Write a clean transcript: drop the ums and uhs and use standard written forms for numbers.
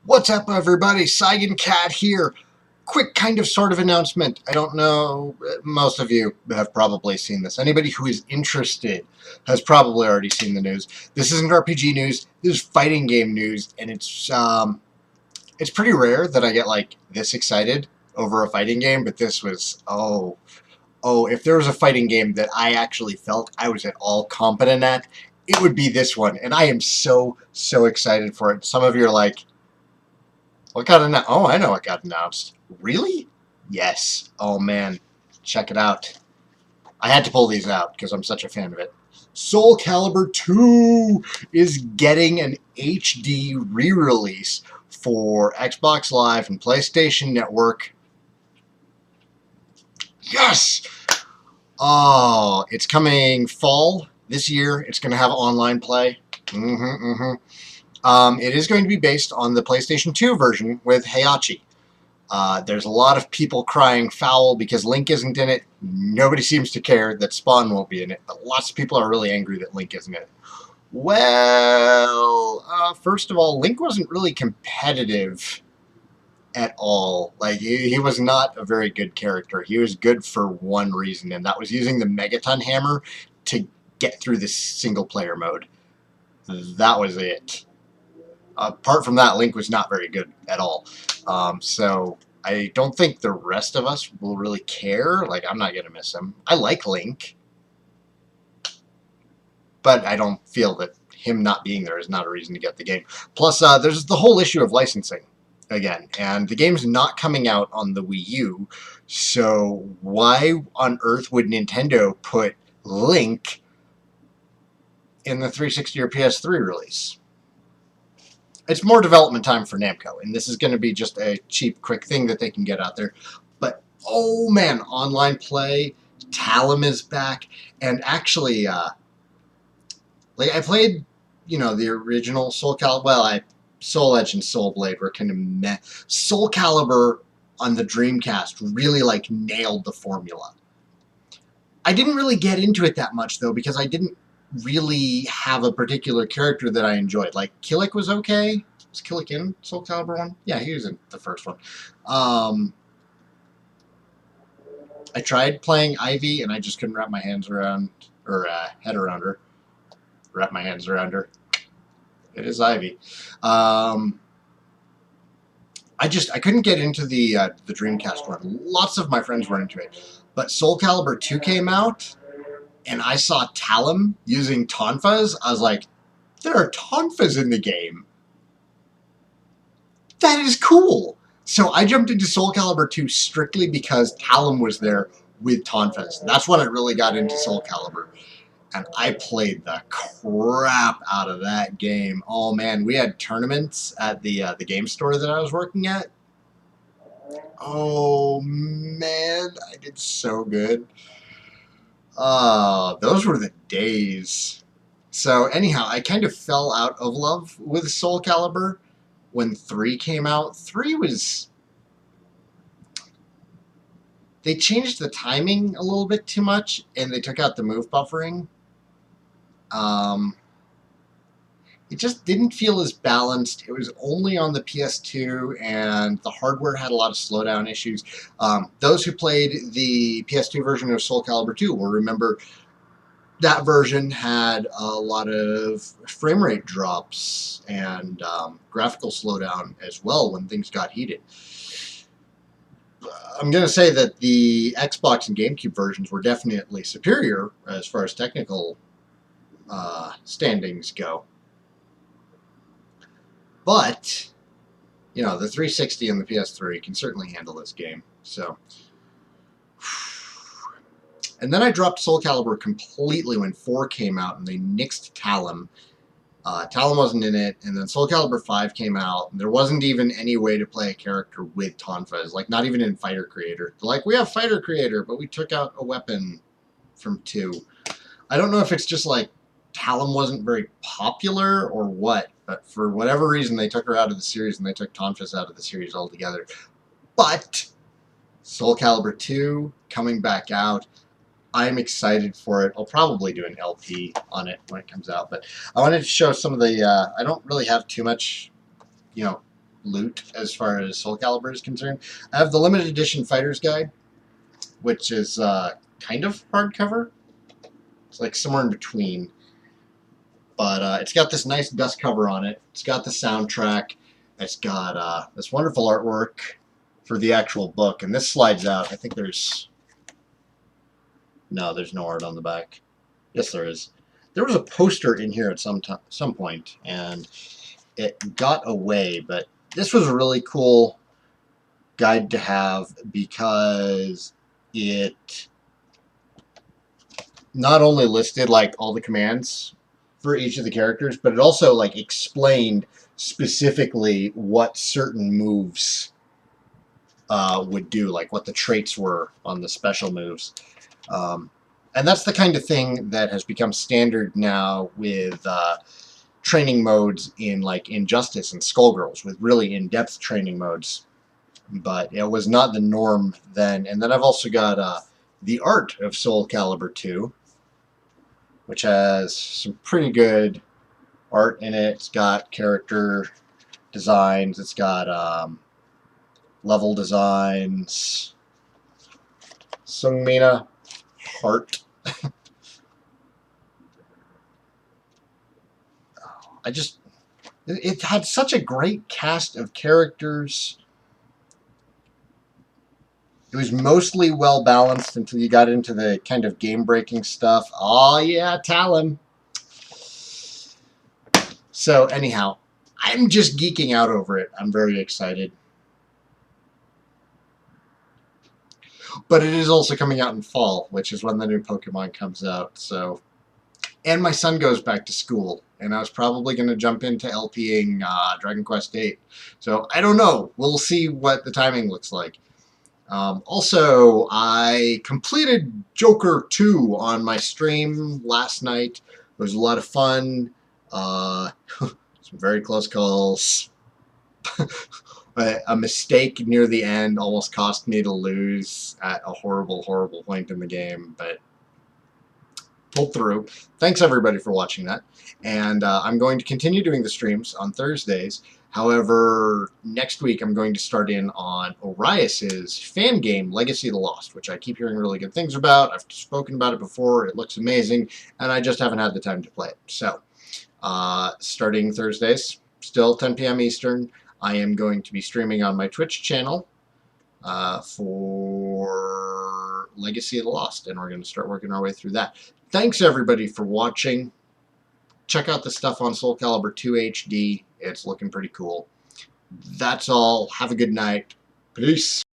What's up, everybody? Saigan Cat here. Quick kind of sort of announcement. I don't know, most of you have probably seen this. Anybody who is interested has probably already seen the news. This isn't RPG news, this is fighting game news, and it's pretty rare that I get like this excited over a fighting game, but this was, if there was a fighting game that I actually felt I was at all competent at, it would be this one, and I am so excited for it. Some of you are like, what got announced? Oh, I know what got announced. Really? Yes. Oh, man. Check it out. I had to pull these out because I'm such a fan of it. Soul Calibur 2 is getting an HD re-release for Xbox Live and PlayStation Network. Yes! Oh, it's coming fall this year. It's going to have online play. It is going to be based on the PlayStation 2 version with Heihachi. There's a lot of people crying foul because Link isn't in it. Nobody seems to care that Spawn won't be in it, but lots of people are really angry that Link isn't in it. Well, first of all, Link wasn't really competitive at all. Like, he was not a very good character. He was good for one reason, and that was using the Megaton Hammer to get through the single-player mode. That was it. Apart from that, Link was not very good at all. So I don't think the rest of us will really care. Like, I'm not going to miss him. I like Link, but I don't feel that him not being there is not a reason to get the game. Plus, there's the whole issue of licensing again, and the game's not coming out on the Wii U, so why on earth would Nintendo put Link in the 360 or PS3 release? It's more development time for Namco, and this is going to be just a cheap, quick thing that they can get out there. But, oh man, online play, Talum is back, and actually, like, I played, the original Soul Calibur, well, Soul Edge and Soul Blade were kind of meh. Soul Calibur on the Dreamcast really, like, nailed the formula. I didn't really get into it that much, though, because I didn't really have a particular character that I enjoyed. Like, Killick was okay. Was Killick in Soul Calibur 1? Yeah, he was in the first one. I tried playing Ivy, and I just couldn't wrap my hands around, or head around her. Wrap my hands around her. It is Ivy. I couldn't get into the Dreamcast one. Lots of my friends were into it. But Soul Calibur 2 came out, and I saw Talum using Tonfas. I was like, there are Tonfas in the game. That is cool. So I jumped into Soul Calibur 2 strictly because Talum was there with Tonfas. That's when I really got into Soul Calibur. And I played the crap out of that game. Oh man, we had tournaments at the game store that I was working at. Oh man, I did so good. Those were the days. So anyhow, I kind of fell out of love with Soul Calibur when 3 came out. 3 was... They changed the timing a little bit too much, and they took out the move buffering. It just didn't feel as balanced. It was only on the PS2, and the hardware had a lot of slowdown issues. Those who played the PS2 version of Soul Calibur 2 will remember that version had a lot of frame rate drops and graphical slowdown as well when things got heated. I'm going to say that the Xbox and GameCube versions were definitely superior as far as technical standings go. But, the 360 and the PS3 can certainly handle this game. So, and then I dropped Soul Calibur completely when 4 came out, and they nixed Talum. Talum wasn't in it, and then Soul Calibur 5 came out, and there wasn't even any way to play a character with Tonfas, like, not even in Fighter Creator. They're like, we have Fighter Creator, but we took out a weapon from 2. I don't know if it's just, like, Talum wasn't very popular or what, but for whatever reason, they took her out of the series, and they took Tonfas out of the series altogether. But Soul Calibur 2 coming back out, I'm excited for it. I'll probably do an LP on it when it comes out, but I wanted to show some of the, I don't really have too much, loot as far as Soul Calibur is concerned. I have the limited edition Fighter's Guide, which is kind of hardcover. It's like somewhere in between. But it's got this nice dust cover on it. It's got the soundtrack. It's got this wonderful artwork for the actual book. And this slides out. I think there's... No, there's no art on the back. Yes, there is. There was a poster in here at some point, and it got away. But this was a really cool guide to have because it not only listed like all the commands for each of the characters, but it also like explained specifically what certain moves would do, like what the traits were on the special moves. And that's the kind of thing that has become standard now with training modes in like Injustice and Skullgirls, with really in-depth training modes. But it was not the norm then. And then I've also got the art of Soul Calibur 2, which has some pretty good art in it. It's got character designs. It's got level designs. Sungmina Heart. It had such a great cast of characters. It was mostly well balanced until you got into the kind of game breaking stuff. Oh yeah, Talon. So anyhow, I'm just geeking out over it. I'm very excited. But it is also coming out in fall, which is when the new Pokemon comes out. So, and my son goes back to school, and I was probably going to jump into LPing Dragon Quest 8. So I don't know. We'll see what the timing looks like. Also, I completed Joker 2 on my stream last night. It was a lot of fun. Some very close calls. A mistake near the end almost cost me to lose at a horrible, horrible point in the game, but pulled through. Thanks everybody for watching that. And I'm going to continue doing the streams on Thursdays. However, next week I'm going to start in on Orias's fan game, Legacy of the Lost, which I keep hearing really good things about. I've spoken about it before. It looks amazing, and I just haven't had the time to play it. So, starting Thursdays, still 10 p.m. Eastern, I am going to be streaming on my Twitch channel for Legacy of the Lost, and we're going to start working our way through that. Thanks, everybody, for watching. Check out the stuff on Soul Calibur 2 HD. It's looking pretty cool. That's all. Have a good night. Peace.